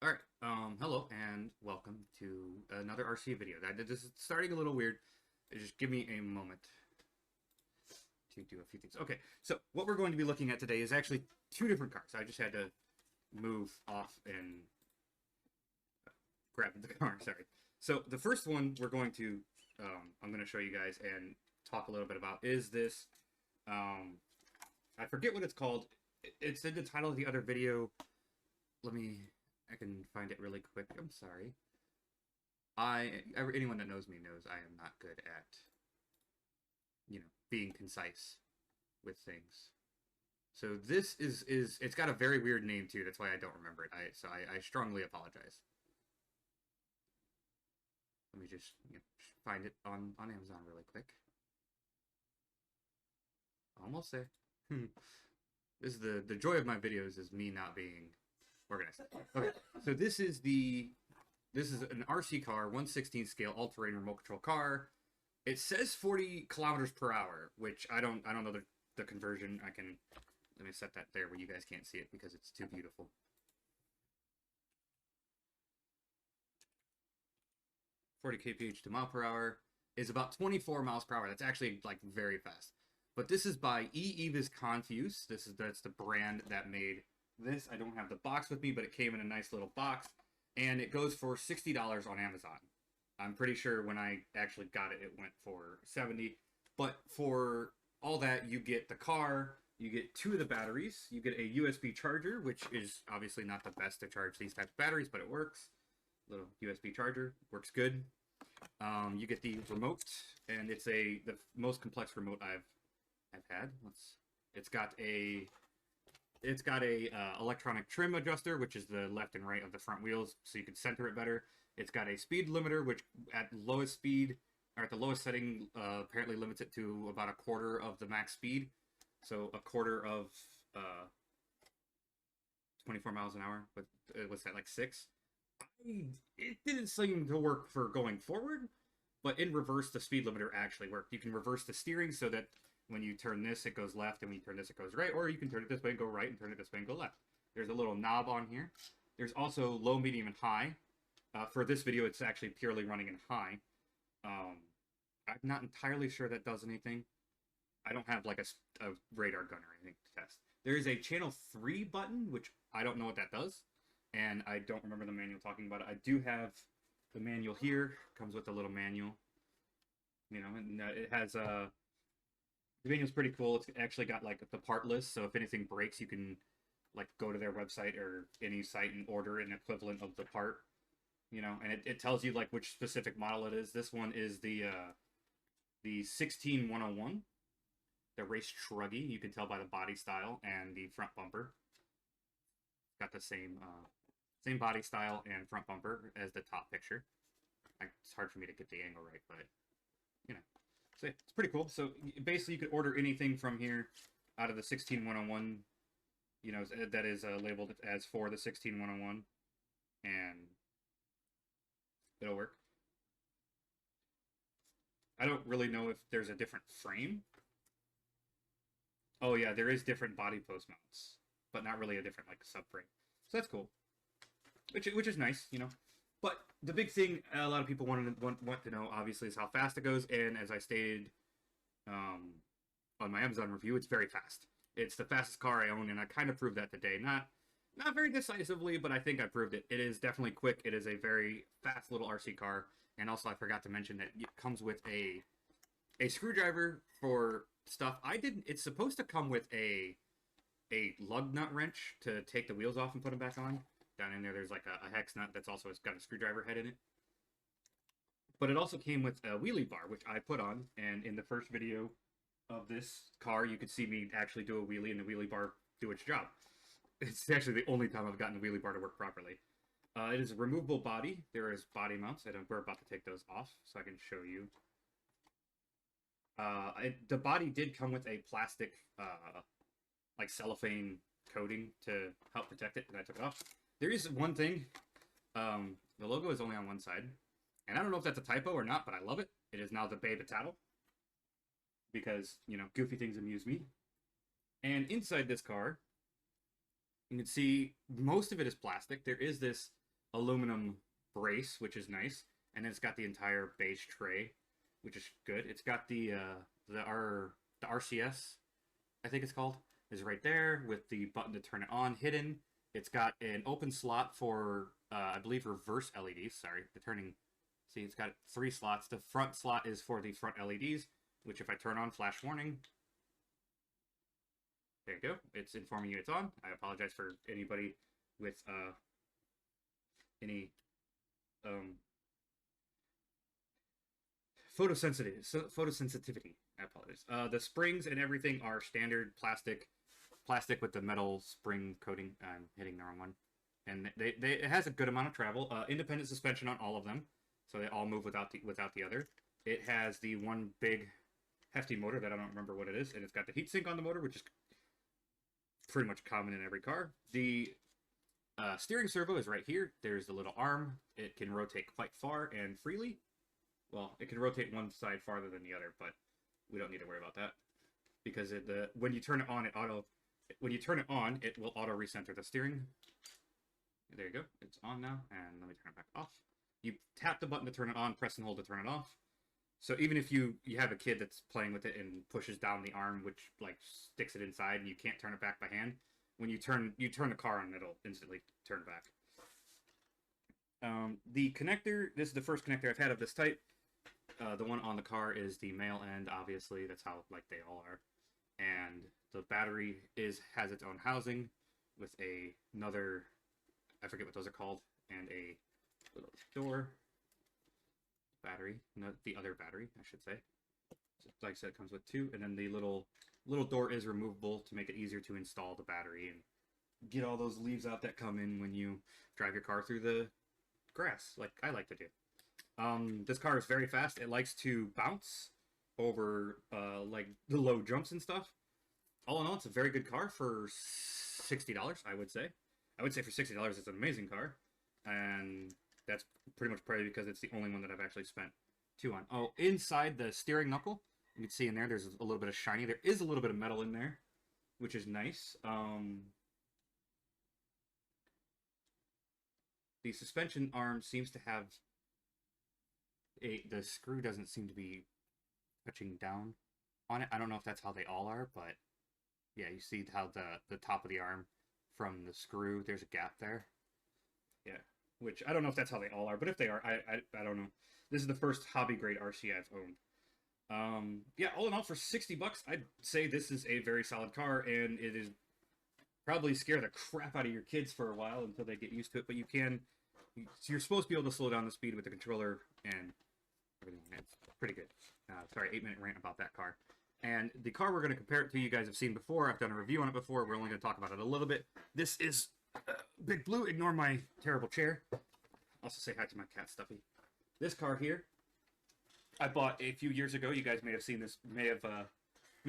Alright, hello and welcome to another RC video. This is starting a little weird. Just give me a moment to do a few things. Okay, so what we're going to be looking at today is actually two different cars. I just had to move off and grab the car, sorry. So the first one we're going to, I'm going to show you guys and talk a little bit about is this, I forget what it's called. It's in the title of the other video. I can find it really quick. I'm sorry. Anyone that knows me knows I am not good at, being concise with things. So this is it's got a very weird name too. That's why I don't remember it. I strongly apologize. Let me just find it on Amazon really quick. Almost there. This is the joy of my videos is me not being organized. Okay, so this is an RC car, 1/16 scale, all-terrain remote control car. It says 40 kilometers per hour, which I don't know the conversion. Let me set that there where you guys can't see it because it's too beautiful. 40 kph to mile per hour is about 24 miles per hour. That's actually like very fast. But this is by EVA's Confuse. That's the brand that made this. I don't have the box with me, but it came in a nice little box, and it goes for $60 on Amazon. I'm pretty sure when I actually got it, it went for $70. But for all that, you get the car, you get 2 of the batteries, you get a USB charger, which is obviously not the best to charge these types of batteries, but it works. Little USB charger, works good. You get the remote, and it's the most complex remote I've had. It's got a electronic trim adjuster, which is the left and right of the front wheels, so you can center it better. It's got a speed limiter, which at lowest speed, or at the lowest setting, apparently limits it to about a quarter of the max speed. So a quarter of 24 miles an hour. But what's that, like 6? It didn't seem to work for going forward, but in reverse, the speed limiter actually worked. You can reverse the steering so that when you turn this, it goes left, and when you turn this, it goes right, or you can turn it this way and go right, and turn it this way and go left. There's a little knob on here. There's also low, medium, and high. For this video, it's actually purely running in high. I'm not entirely sure that does anything. I don't have like a radar gun or anything to test. There is a channel 3 button, which I don't know what that does, and I don't remember the manual talking about it. I do have the manual here. Comes with a little manual. And it has the manual's pretty cool. It's actually got like the part list, so if anything breaks, you can like go to their website or any site and order an equivalent of the part. And it tells you like which specific model it is. This one is the 16101, the race truggy. You can tell by the body style and the front bumper. Got the same body style and front bumper as the top picture. It's hard for me to get the angle right, but so it's pretty cool. So basically, you could order anything from here out of the 16101. That is labeled as for the 16101, and it'll work. I don't really know if there's a different frame. Oh yeah, there is different body post mounts, but not really a different like subframe. So that's cool, which is nice, But the big thing a lot of people want to know, obviously, is how fast it goes. And as I stated on my Amazon review, it's very fast. It's the fastest car I own, and I kind of proved that today. Not very decisively, but I think I proved it. It is definitely quick. It is a very fast little RC car. And also, I forgot to mention that it comes with a screwdriver for stuff. It's supposed to come with a lug nut wrench to take the wheels off and put them back on. Down in there, there's like a hex nut that's also got a screwdriver head in it. But it also came with a wheelie bar, which I put on. And in the first video of this car, you could see me actually do a wheelie and the wheelie bar do its job. It's actually the only time I've gotten the wheelie bar to work properly. It is a removable body. There is body mounts. We're about to take those off so I can show you. The body did come with a plastic, like cellophane coating to help protect it, and I took it off. There is one thing. The logo is only on one side, and I don't know if that's a typo or not, but I love it. It is now the Beta Tattle, because, goofy things amuse me. And inside this car, you can see most of it is plastic. There is this aluminum brace, which is nice, and then it's got the entire beige tray, which is good. It's got the RCS, I think it's called, is right there with the button to turn it on hidden. It's got an open slot for I believe reverse LEDs. Sorry, the turning. See, it's got 3 slots. The front slot is for the front LEDs, which if I turn on, flash warning. There you go. It's informing you it's on. I apologize for anybody with any photosensitivity. I apologize. The springs and everything are standard plastic with the metal spring coating. I'm hitting the wrong one. And it has a good amount of travel. Independent suspension on all of them, so they all move without the other. It has the one big hefty motor that I don't remember what it is, and it's got the heatsink on the motor, which is pretty much common in every car. The steering servo is right here. There's the little arm. It can rotate quite far and freely. Well, it can rotate one side farther than the other, but we don't need to worry about that because when you turn it on, it will auto recenter the steering. There you go. It's on now, and let me turn it back off. You tap the button to turn it on, press and hold to turn it off. So even if you have a kid that's playing with it and pushes down the arm, which like sticks it inside, and you can't turn it back by hand, when you turn the car on, it'll instantly turn back. The connector, this is the first connector I've had of this type. The one on the car is the male end, obviously. That's how like they all are. And the battery has its own housing with another, I forget what those are called, and a little door. Battery, not the other battery, I should say. So, like I said, it comes with 2, and then the little door is removable to make it easier to install the battery and get all those leaves out that come in when you drive your car through the grass, like I like to do. This car is very fast. It likes to bounce over like the low jumps and stuff. All in all, it's a very good car for $60, I would say. I would say for $60, it's an amazing car, and that's pretty much probably because it's the only one that I've actually spent 2 on. Oh, inside the steering knuckle, you can see in there's a little bit of shiny. There is a little bit of metal in there, which is nice. The suspension arm seems to have the screw doesn't seem to be touching down on it. I don't know if that's how they all are, but yeah, you see how the top of the arm from the screw, there's a gap there. Yeah. Which I don't know if that's how they all are, but if they are, I don't know. This is the first hobby grade RC I've owned. Yeah, all in all, for $60, I'd say this is a very solid car, and it is probably scare the crap out of your kids for a while until they get used to it. But you're supposed to be able to slow down the speed with the controller and everything. It's pretty good. Sorry, 8-minute rant about that car. And the car we're going to compare it to, you guys have seen before. I've done a review on it before. We're only going to talk about it a little bit. This is Big Blue. Ignore my terrible chair. Also say hi to my cat Stuffy. This car here, I bought a few years ago. You guys may have seen this, may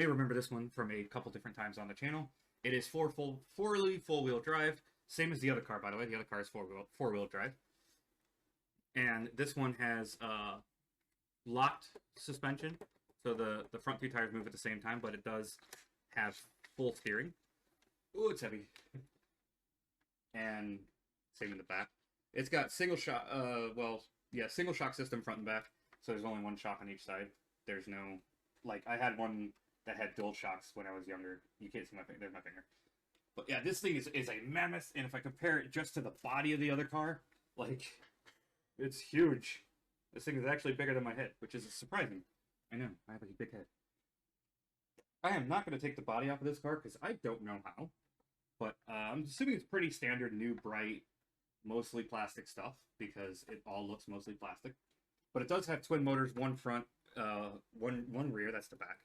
remember this one from a couple different times on the channel. It is fully four-wheel drive, same as the other car, by the way. The other car is four-wheel drive, and this one has locked suspension, so the front 2 tires move at the same time, but it does have full steering. Ooh, it's heavy. And same in the back. It's got single shock, single shock system front and back, so there's only 1 shock on each side. There's no, like, I had one that had dual shocks when I was younger. You can't see my finger, there's my finger. But yeah, this thing is a mammoth, and if I compare it just to the body of the other car, like, it's huge. This thing is actually bigger than my head, which is surprising. I know, I have a big head. I am not going to take the body off of this car, because I don't know how. But I'm assuming it's pretty standard, new, bright, mostly plastic stuff, because it all looks mostly plastic. But it does have twin motors, 1 front, one rear, that's the back.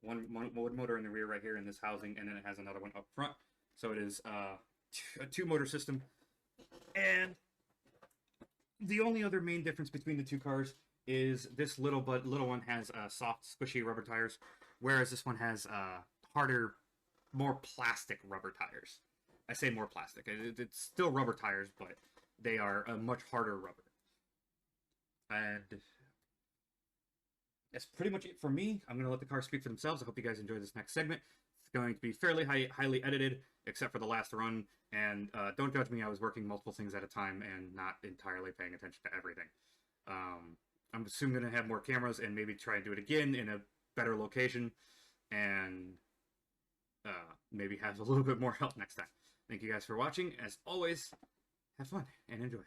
One motor in the rear right here in this housing, and then it has another one up front. So it is a 2-motor system. And the only other main difference between the 2 cars is this little one has soft, squishy rubber tires, whereas this one has harder, more plastic rubber tires. I say more plastic. It's still rubber tires, but they are a much harder rubber. And that's pretty much it for me. I'm going to let the cars speak for themselves. I hope you guys enjoy this next segment. going to be fairly highly edited, except for the last run. And don't judge me, I was working multiple things at a time and not entirely paying attention to everything. I'm assuming going to have more cameras and maybe try and do it again in a better location, and maybe have a little bit more help next time. Thank you guys for watching. As always, have fun and enjoy.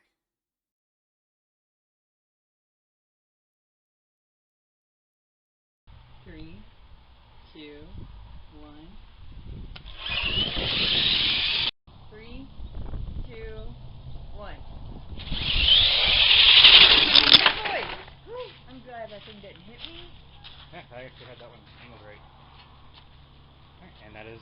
3, 2, 1. 3, 2, 1. I'm glad that thing didn't hit me. Yeah, I actually had that one angled right. Alright, and that is